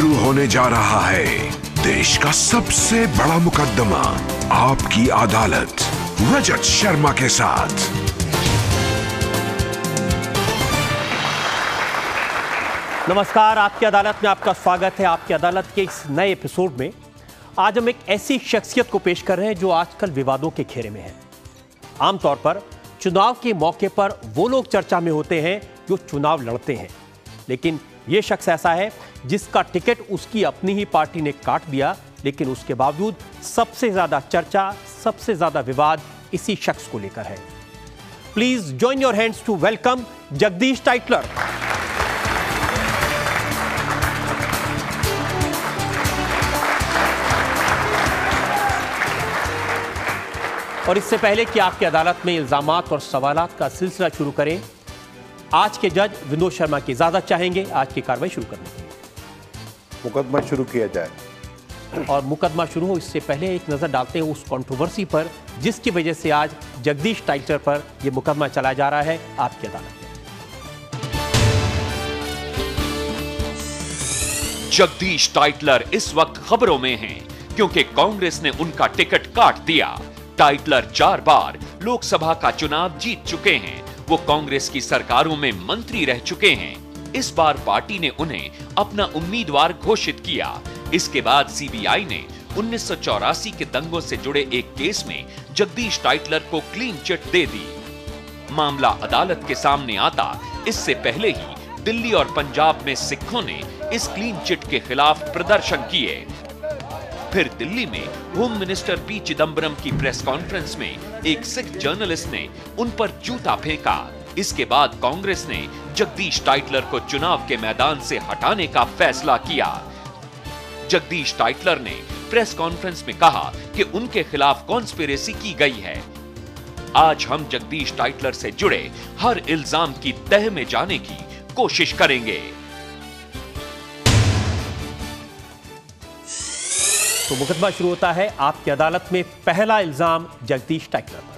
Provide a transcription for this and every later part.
शुरू होने जा रहा है देश का सबसे बड़ा मुकदमा, आपकी अदालत, रजत शर्मा के साथ। नमस्कार, आपकी अदालत में आपका स्वागत है। आपकी अदालत के इस नए एपिसोड में आज हम एक ऐसी शख्सियत को पेश कर रहे हैं जो आजकल विवादों के घेरे में है। आमतौर पर चुनाव के मौके पर वो लोग चर्चा में होते हैं जो चुनाव लड़ते हैं, लेकिन ये शख्स ऐसा है जिसका टिकट उसकी अपनी ही पार्टी ने काट दिया, लेकिन उसके बावजूद सबसे ज्यादा चर्चा, सबसे ज्यादा विवाद इसी शख्स को लेकर है। Please join your hands to welcome Jagdish Tytler. और इससे पहले कि आपकी अदालत में इल्जामात और सवालात का सिलसिला शुरू करें, आज के जज विनोद शर्मा की इजाजत चाहेंगे आज की कार्रवाई शुरू करने के लिए। मुकदमा शुरू किया जाए। और मुकदमा शुरू हो इससे पहले एक नजर डालते हैं उस कंट्रोवर्सी पर जिसकी वजह से आज जगदीश टाइटलर पर यह मुकदमा चलाया जा रहा है आपकी अदालत में। जगदीश टाइटलर इस वक्त खबरों में हैं क्योंकि कांग्रेस ने उनका टिकट काट दिया। टाइटलर 4 बार लोकसभा का चुनाव जीत चुके हैं। वो कांग्रेस की सरकारों में मंत्री रह चुके हैं। इस बार पार्टी ने उन्हें अपना उम्मीदवार घोषित किया। इसके बाद सीबीआई ने 1984 के दंगों से जुड़े एक केस में जगदीश टाइटलर को क्लीन चिट दे दी। मामला अदालत के सामने आता इससे पहले ही दिल्ली और पंजाब में सिखों ने इस क्लीन चिट के खिलाफ प्रदर्शन किए। फिर दिल्ली में होम मिनिस्टर पी चिदंबरम की प्रेस कॉन्फ्रेंस में एक सिख जर्नलिस्ट ने उन पर जूता फेंका। इसके बाद कांग्रेस ने जगदीश टाइटलर को चुनाव के मैदान से हटाने का फैसला किया। जगदीश टाइटलर ने प्रेस कॉन्फ्रेंस में कहा कि उनके खिलाफ कॉन्स्पिरेसी की गई है। आज हम जगदीश टाइटलर से जुड़े हर इल्जाम की तह में जाने की कोशिश करेंगे। तो मुकदमा शुरू होता है आपकी अदालत में। पहला इल्जाम जगदीश टाइटलर पर।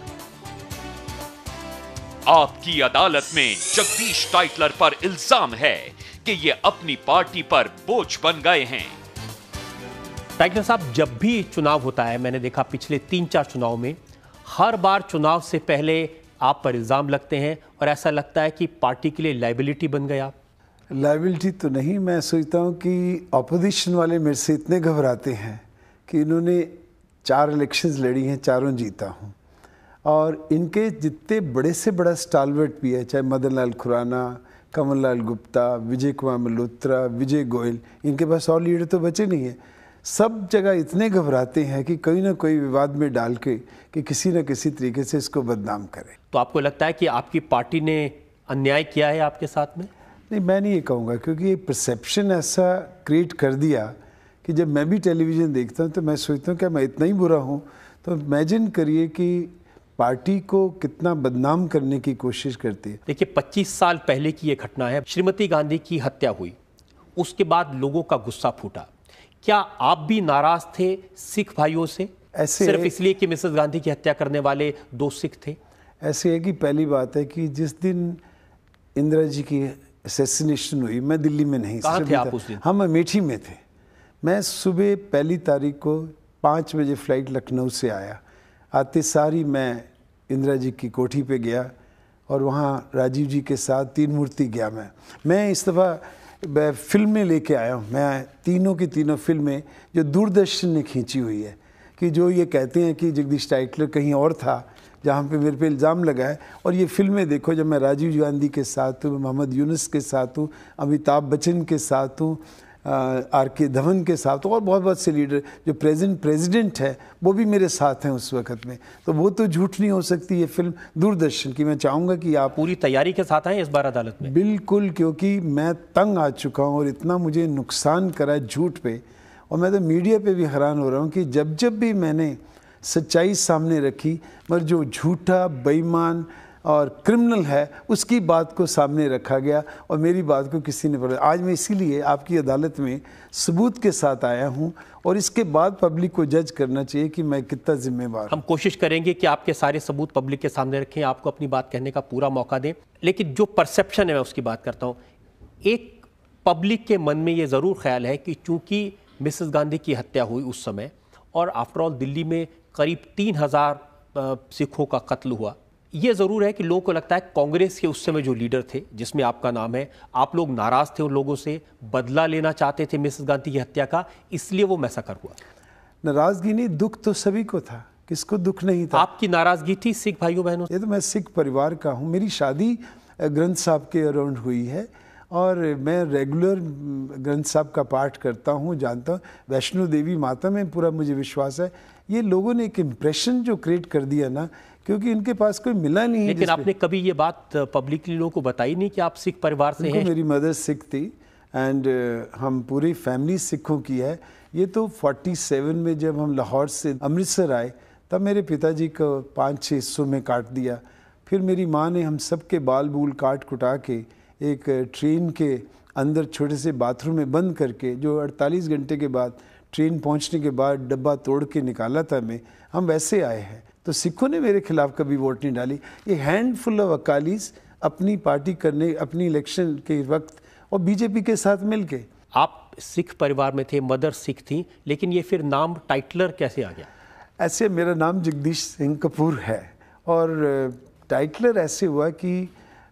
आपकी अदालत में जगदीश टाइटलर पर इल्जाम है कि ये अपनी पार्टी पर बोझ बन गए हैं। टाइटलर साहब, जब भी चुनाव होता है, मैंने देखा पिछले 3-4 चुनाव में, हर बार चुनाव से पहले आप पर इल्जाम लगते हैं और ऐसा लगता है कि पार्टी के लिए लायबिलिटी बन गए आप। लायबिलिटी तो नहीं, मैं सोचता हूँ कि ऑपोजिशन वाले मेरे से इतने घबराते हैं कि इन्होंने 4 इलेक्शंस लड़ी हैं, चारों जीता हूँ। और इनके जितने बड़े से बड़ा स्टालवर्ट भी है, चाहे मदन लाल खुराना, कमल लाल गुप्ता, विजय कुमार मल्होत्रा, विजय गोयल, इनके पास और लीडर तो बचे नहीं है। सब जगह इतने घबराते हैं कि कोई ना कोई विवाद में डाल के कि किसी न किसी तरीके से इसको बदनाम करें। तो आपको लगता है कि आपकी पार्टी ने अन्याय किया है आपके साथ में? नहीं, मैं नहीं ये कहूँगा, क्योंकि ये परसेप्शन ऐसा क्रिएट कर दिया कि जब मैं भी टेलीविज़न देखता हूँ तो मैं सोचता हूँ क्या मैं इतना ही बुरा हूँ। तो इमेजिन करिए कि पार्टी को कितना बदनाम करने की कोशिश करती है। देखिए, 25 साल पहले की ये घटना है। श्रीमती गांधी की हत्या हुई, उसके बाद लोगों का गुस्सा फूटा। क्या आप भी नाराज थे सिख भाइयों से, ऐसे सिर्फ इसलिए कि मिसेस गांधी की हत्या करने वाले 2 सिख थे? ऐसे है कि पहली बात है कि जिस दिन इंदिरा जी की असैसिनेशन हुई, मैं दिल्ली में नहीं। कहाँ थे आप उस दिन? हम अमेठी में थे। मैं सुबह 1 तारीख को 5 बजे फ्लाइट लखनऊ से आया। आते सारी मैं इंदिरा जी की कोठी पे गया और वहाँ राजीव जी के साथ 3 मूर्ति गया। मैं इस दफ़ा फिल्में लेके आया हूँ। मैं तीनों की तीनों फिल्में जो दूरदर्शन ने खींची हुई है, कि जो ये कहते हैं कि जगदीश टाइटलर कहीं और था जहाँ पे मेरे पे इल्ज़ाम लगा है। और ये फिल्में देखो, जब मैं राजीव गांधी के साथ हूँ, मोहम्मद यूनुस के साथ हूँ, अमिताभ बच्चन के साथ हूँ, आर.के. धवन के साथ, और बहुत से लीडर, जो प्रेसिडेंट है वो भी मेरे साथ हैं उस वक्त में। तो वो तो झूठ नहीं हो सकती ये फिल्म दूरदर्शन की। मैं चाहूँगा कि आप पूरी तैयारी के साथ आए इस बार अदालत में? बिल्कुल, क्योंकि मैं तंग आ चुका हूँ और इतना मुझे नुकसान करा झूठ पे। और मैं तो मीडिया पे भी हैरान हो रहा हूँ कि जब भी मैंने सच्चाई सामने रखी, मगर जो झूठा, बेईमान और क्रिमिनल है उसकी बात को सामने रखा गया और मेरी बात को किसी ने पढ़ा। आज मैं इसीलिए आपकी अदालत में सबूत के साथ आया हूं और इसके बाद पब्लिक को जज करना चाहिए कि मैं कितना जिम्मेवार। हम कोशिश करेंगे कि आपके सारे सबूत पब्लिक के सामने रखें, आपको अपनी बात कहने का पूरा मौका दें, लेकिन जो परसेप्शन है मैं उसकी बात करता हूं। एक पब्लिक के मन में ये ज़रूर ख्याल है कि चूंकि मिसेस गांधी की हत्या हुई उस समय, और आफ्टर ऑल दिल्ली में करीब 3000 सिखों का कत्ल हुआ, ये ज़रूर है कि लोगों को लगता है कांग्रेस के उस समय जो लीडर थे, जिसमें आपका नाम है, आप लोग नाराज़ थे उन लोगों से, बदला लेना चाहते थे मिसेस गांधी की हत्या का, इसलिए वो मैसेकर हुआ। नाराज़गी नहीं, दुख तो सभी को था, किसको दुख नहीं था। आपकी नाराज़गी थी सिख भाइयों बहनों से? ये तो मैं सिख परिवार का हूँ, मेरी शादी ग्रंथ साहब के अराउंड हुई है और मैं रेगुलर ग्रंथ साहब का पाठ करता हूँ, जानता हूँ। वैष्णो देवी माता में पूरा मुझे विश्वास है। ये लोगों ने एक इम्प्रेशन जो क्रिएट कर दिया ना, क्योंकि इनके पास कोई मिला नहीं है। लेकिन आपने कभी ये बात पब्लिकली लोगों को बताई नहीं कि आप सिख परिवार से हैं? मेरी मदर सिख थी एंड हम पूरी फैमिली सिखों की है। ये तो 47 में जब हम लाहौर से अमृतसर आए तब मेरे पिताजी को 5-6 हिस्सों में काट दिया। फिर मेरी माँ ने हम सब के बाल बूल काट कुटा के एक ट्रेन के अंदर छोटे से बाथरूम में बंद करके, जो 48 घंटे के बाद ट्रेन पहुंचने के बाद डब्बा तोड़ के निकाला था मैं, हम वैसे आए हैं। तो सिखों ने मेरे खिलाफ कभी वोट नहीं डाली। ये हैंडफुल ऑफ अकालीस अपनी पार्टी करने, अपनी इलेक्शन के वक्त और बीजेपी के साथ मिलके। आप सिख परिवार में थे, मदर सिख थी, लेकिन ये फिर नाम टाइटलर कैसे आ गया? ऐसे मेरा नाम जगदीश सिंह कपूर है और टाइटलर ऐसे हुआ कि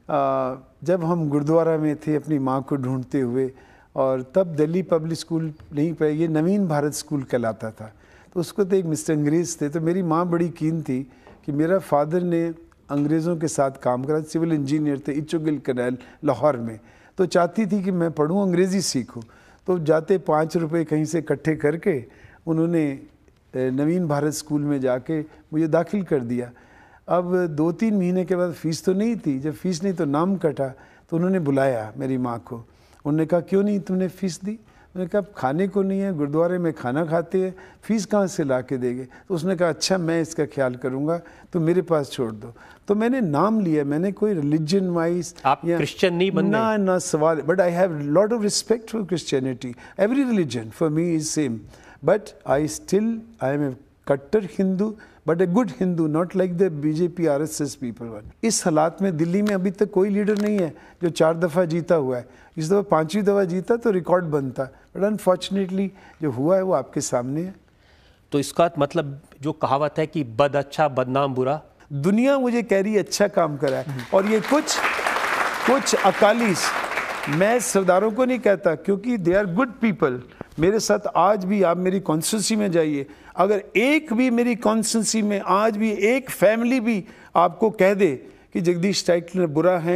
जब हम गुरुद्वारा में थे अपनी माँ को ढूंढते हुए, और तब दिल्ली पब्लिक स्कूल नहीं पे, ये नवीन भारत स्कूल कहलाता था, तो उसको तो एक मिस्टर अंग्रेज़ थे। तो मेरी माँ बड़ी कीन थी कि मेरा फादर ने अंग्रेज़ों के साथ काम करा, सिविल इंजीनियर थे इचोगिल कैनाल लाहौर में, तो चाहती थी कि मैं पढ़ूँ, अंग्रेज़ी सीखूँ। तो जाते 5 रुपये कहीं से इकट्ठे करके उन्होंने नवीन भारत स्कूल में जाके मुझे दाखिल कर दिया। अब 2-3 महीने के बाद फ़ीस तो नहीं थी, जब फ़ीस नहीं तो नाम कटा, तो उन्होंने बुलाया मेरी माँ को। उन्होंने कहा क्यों नहीं तुमने फ़ीस दी? उन्होंने कहा खाने को नहीं है, गुरुद्वारे में खाना खाते हैं, फ़ीस कहाँ से ला के देंगे? तो उसने कहा अच्छा मैं इसका ख्याल करूँगा, तो मेरे पास छोड़ दो। तो मैंने नाम लिया, मैंने कोई रिलीजन वाइज आप क्रिश्चियन नहीं बनने? ना सवाल, but I have lot of respect for Christianity. Every religion for me is same, but I am a कट्टर Hindu, but a good Hindu, not like the BJP RSS people. इस हालात में दिल्ली में अभी तक कोई लीडर नहीं है जो 4 दफ़ा जीता हुआ है। इस दफ़ा 5वीं दफ़ा जीता तो रिकॉर्ड बनता, बट अनफॉर्चुनेटली जो हुआ है वो आपके सामने है। तो इसका मतलब जो कहावत है कि बद अच्छा बदनाम बुरा, दुनिया मुझे कह रही है अच्छा काम करा है, और ये कुछ अकालीस, मैं सरदारों को नहीं कहता क्योंकि दे आर गुड पीपल। मेरे साथ आज भी आप मेरी कॉन्स्टिट्यूंसी में जाइए, अगर एक भी मेरी कॉन्स्टिट्यूंसी में आज भी एक फैमिली भी आपको कह दे कि जगदीश टाइटलर बुरा है,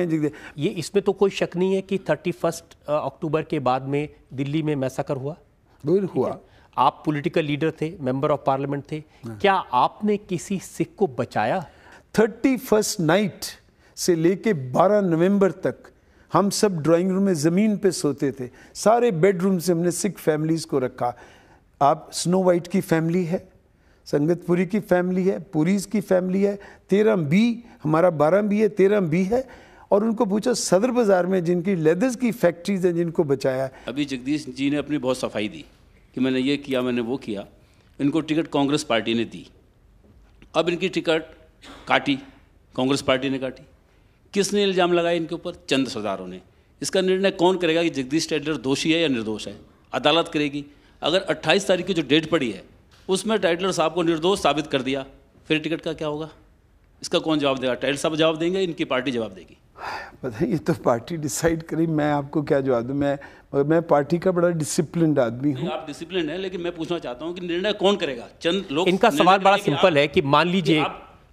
ये इसमें तो कोई शक नहीं है कि 31 अक्टूबर के बाद में दिल्ली में मैसेकर हुआ। हुआ। आप पॉलिटिकल लीडर थे, मेंबर ऑफ पार्लियामेंट थे, क्या आपने किसी सिख को बचाया? 31st नाइट से लेके 12 नवंबर तक हम सब ड्राइंग रूम में ज़मीन पे सोते थे। सारे बेडरूम से हमने सिख फैमिलीज़ को रखा। आप स्नो वाइट की फैमिली है, संगतपुरी की फैमिली है, पुरीज की फैमिली है, 13 बी, हमारा 12 बी है, 13 बी है, और उनको पूछो सदर बाज़ार में जिनकी लेदर्स की फैक्ट्रीज हैं जिनको बचाया। अभी जगदीश जी ने अपनी बहुत सफाई दी कि मैंने ये किया, मैंने वो किया। इनको टिकट कांग्रेस पार्टी ने दी, अब इनकी टिकट काटी, कांग्रेस पार्टी ने काटी। किसने इल्ज़ाम लगाया इनके ऊपर? चंद सरदारों ने। इसका निर्णय कौन करेगा कि जगदीश टाइटलर दोषी है या निर्दोष है? अदालत करेगी। अगर 28 तारीख की जो डेट पड़ी है उसमें टाइटलर साहब को निर्दोष साबित कर दिया, फिर टिकट का क्या होगा? इसका कौन जवाब देगा? टाइटलर साहब जवाब देंगे, इनकी पार्टी जवाब देगी? पता है, ये तो पार्टी डिसाइड करी, मैं आपको क्या जवाब दूँ? मैं पार्टी का बड़ा डिसिप्लिन्ड आदमी हूँ। आप डिसिप्लिन है, लेकिन मैं पूछना चाहता हूँ कि निर्णय कौन करेगा? चंद लोग। इनका सवाल बड़ा सिंपल है कि मान लीजिए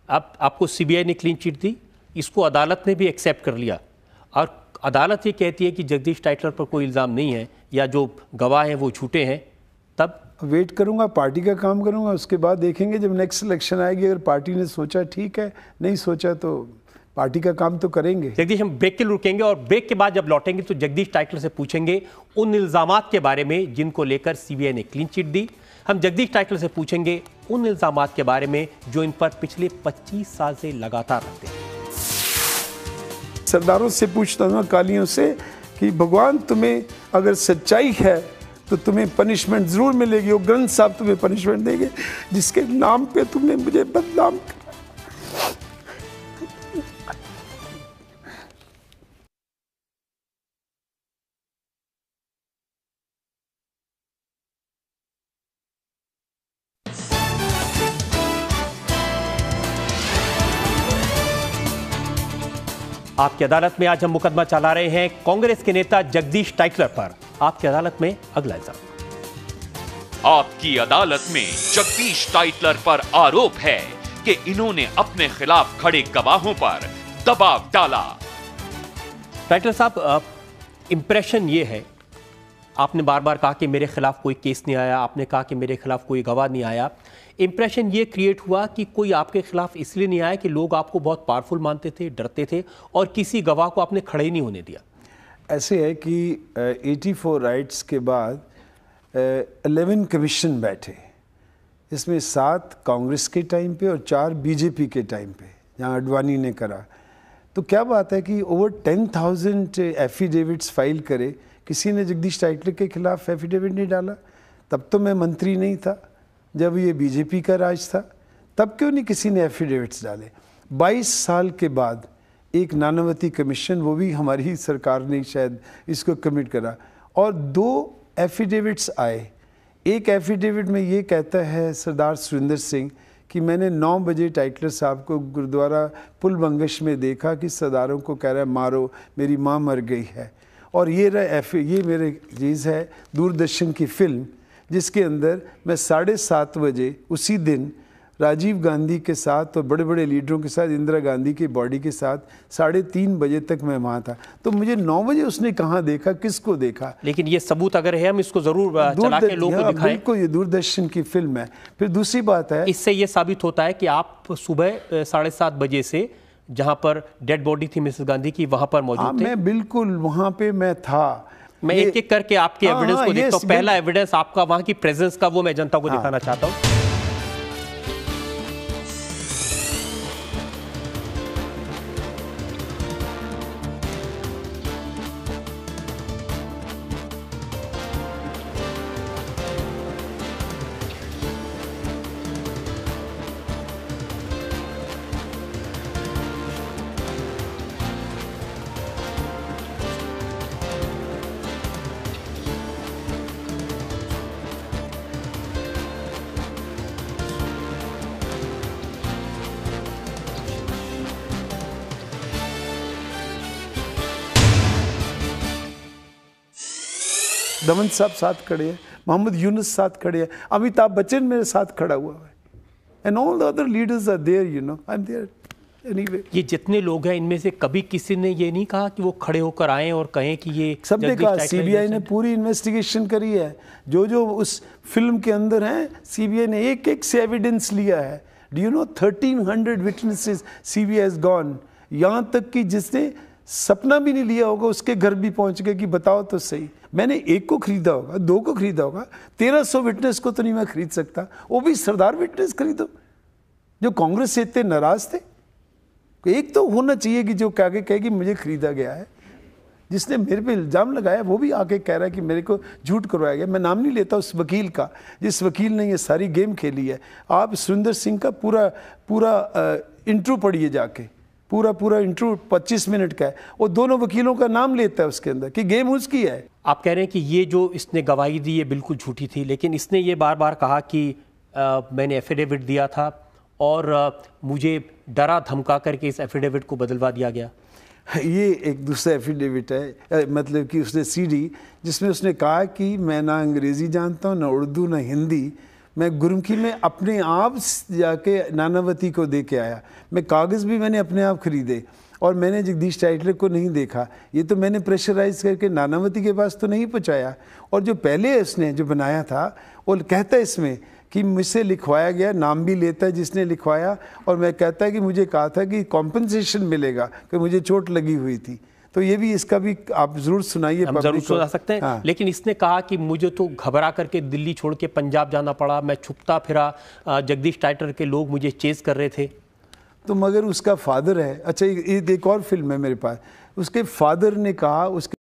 आपको CBI ने क्लीन चिट दी, इसको अदालत ने भी एक्सेप्ट कर लिया, और अदालत ये कहती है कि जगदीश टाइटलर पर कोई इल्ज़ाम नहीं है या जो गवाह हैं वो झूठे हैं, तब वेट करूंगा, पार्टी का काम करूंगा, उसके बाद देखेंगे जब नेक्स्ट इलेक्शन आएगी। अगर पार्टी ने सोचा ठीक है, नहीं सोचा तो पार्टी का काम तो करेंगे। जगदीश, हम ब्रेक के लिए रुकेंगे और ब्रेक के बाद जब लौटेंगे तो जगदीश टाइटलर से पूछेंगे उन इल्ज़ामात के बारे में जिनको लेकर CBI ने क्लीन चिट दी। हम जगदीश टाइटलर से पूछेंगे उन इल्ज़ामात के बारे में जो इन पर पिछले 25 साल से लगातार रहते हैं। सरदारों से पूछता हूँ, अकालियों से, कि भगवान तुम्हें अगर सच्चाई है तो तुम्हें पनिशमेंट ज़रूर मिलेगी, वो ग्रंथ साहब तुम्हें पनिशमेंट देंगे जिसके नाम पे तुमने मुझे बदनाम किया। आपकी अदालत में आज हम मुकदमा चला रहे हैं कांग्रेस के नेता जगदीश टाइटलर पर। आपकी अदालत में अगला इल्जाम। आपकी अदालत में जगदीश टाइटलर पर आरोप है कि इन्होंने अपने खिलाफ खड़े गवाहों पर दबाव डाला। टाइटलर साहब, इंप्रेशन ये है, आपने बार बार कहा कि मेरे खिलाफ कोई केस नहीं आया, आपने कहा कि मेरे खिलाफ कोई गवाह नहीं आया। इंप्रेशन ये क्रिएट हुआ कि कोई आपके खिलाफ इसलिए नहीं आया कि लोग आपको बहुत पावरफुल मानते थे, डरते थे, और किसी गवाह को आपने खड़े ही नहीं होने दिया। ऐसे है कि 84 राइट्स के बाद 11 कमीशन बैठे, इसमें 7 कांग्रेस के टाइम पे और 4 बीजेपी के टाइम पे, जहाँ अडवाणी ने करा। तो क्या बात है कि ओवर 10,000 एफिडेविट्स फाइल करे, किसी ने जगदीश टाइटलर के खिलाफ एफिडेविट नहीं डाला। तब तो मैं मंत्री नहीं था, जब ये बीजेपी का राज था, तब क्यों नहीं किसी ने एफिडेविट्स डाले। 22 साल के बाद एक नानावती कमीशन, वो भी हमारी सरकार ने शायद इसको कमिट करा, और 2 एफिडेविट्स आए। एक एफिडेविट में ये कहता है सरदार सुरेंद्र सिंह कि मैंने 9 बजे टाइटलर साहब को गुरुद्वारा पुल बंगश में देखा कि सरदारों को कह रहा है मारो, मेरी माँ मर गई है। और ये मेरे चीज़ है दूरदर्शन की फिल्म, जिसके अंदर मैं 7:30 बजे उसी दिन राजीव गांधी के साथ और बड़े बड़े लीडरों के साथ, इंदिरा गांधी की बॉडी के साथ 3:30 बजे तक मैं वहाँ था। तो मुझे 9 बजे उसने कहाँ देखा, किसको देखा। लेकिन ये सबूत अगर है, हम इसको जरूर चला के लोगों को दिखाएं। बिल्कुल, ये दूरदर्शन की फिल्म है। फिर दूसरी बात है, इससे ये साबित होता है कि आप सुबह 7:30 बजे से जहाँ पर डेड बॉडी थी मिसेस गांधी की, वहाँ पर मौजूद थे। मैं बिल्कुल वहाँ पे मैं था। मैं एक एक करके आपके एविडेंस को देखता हूँ। पहला एविडेंस आपका वहाँ की प्रेजेंस का, वो मैं जनता को दिखाना चाहता हूँ। दमन साहब साथ खड़े हैं, मोहम्मद यूनुस साथ खड़े हैं, अमिताभ बच्चन मेरे साथ खड़ा हुआ है, and all the other leaders are there, you know, I am there anyway. ये जितने लोग हैं, इनमें से कभी किसी ने ये नहीं कहा कि वो खड़े होकर आए और कहें कि ये सबने कहा। सीबीआई ने पूरी इन्वेस्टिगेशन करी है, जो जो उस फिल्म के अंदर हैं, सीबीआई ने एक एक से एविडेंस लिया है। Do you know 1300 witnesses CBI has gone. यहाँ तक कि जिसने सपना भी नहीं लिया होगा उसके घर भी पहुंच गए कि बताओ तो सही, मैंने 1 को खरीदा होगा, 2 को खरीदा होगा, 1300 विटनेस को तो नहीं मैं खरीद सकता। वो भी सरदार विटनेस खरीदो जो कांग्रेस से इतने नाराज थे। एक तो होना चाहिए कि जो आगे कहे कि मुझे खरीदा गया है। जिसने मेरे पे इल्ज़ाम लगाया वो भी आके कह रहा है कि मेरे को झूठ करवाया गया। मैं नाम नहीं लेता उस वकील का, जिस वकील ने ये सारी गेम खेली है। आप सुरेंद्र सिंह का पूरा इंटरव्यू पढ़िए जाके, पूरा इंटरव्यू 25 मिनट का है। वो दोनों वकीलों का नाम लेता है उसके अंदर कि गेम उसकी है। आप कह रहे हैं कि ये जो इसने गवाही दी ये बिल्कुल झूठी थी, लेकिन इसने ये बार बार कहा कि मैंने एफिडेविट दिया था और मुझे डरा धमका करके इस एफिडेविट को बदलवा दिया गया। ये एक दूसरा एफिडेविट है, मतलब कि उसने सीडी, जिसमें उसने कहा कि मैं ना अंग्रेज़ी जानता हूँ, ना उर्दू, ना हिंदी। मैं गुरमुखी में अपने आप जाके नानावती को दे के आया। मैं कागज़ भी मैंने अपने आप खरीदे और मैंने जगदीश टाइटलर को नहीं देखा। ये तो मैंने प्रेशराइज करके नानावती के पास तो नहीं पहुँचाया। और जो पहले उसने जो बनाया था वो कहता है इसमें कि मुझसे लिखवाया गया, नाम भी लेता है जिसने लिखवाया, और मैं कहता है कि मुझे कहा था कि कॉम्पनसेशन मिलेगा कि मुझे चोट लगी हुई थी। तो ये भी, इसका भी आप जरूर सुनाइए। हम जरूर सुना सकते हैं। हाँ। लेकिन इसने कहा कि मुझे तो घबरा करके दिल्ली छोड़ के पंजाब जाना पड़ा, मैं छुपता फिरा, जगदीश टाइटलर के लोग मुझे चेज कर रहे थे। तो मगर उसका फादर है, अच्छा एक और फिल्म है मेरे पास, उसके फादर ने कहा,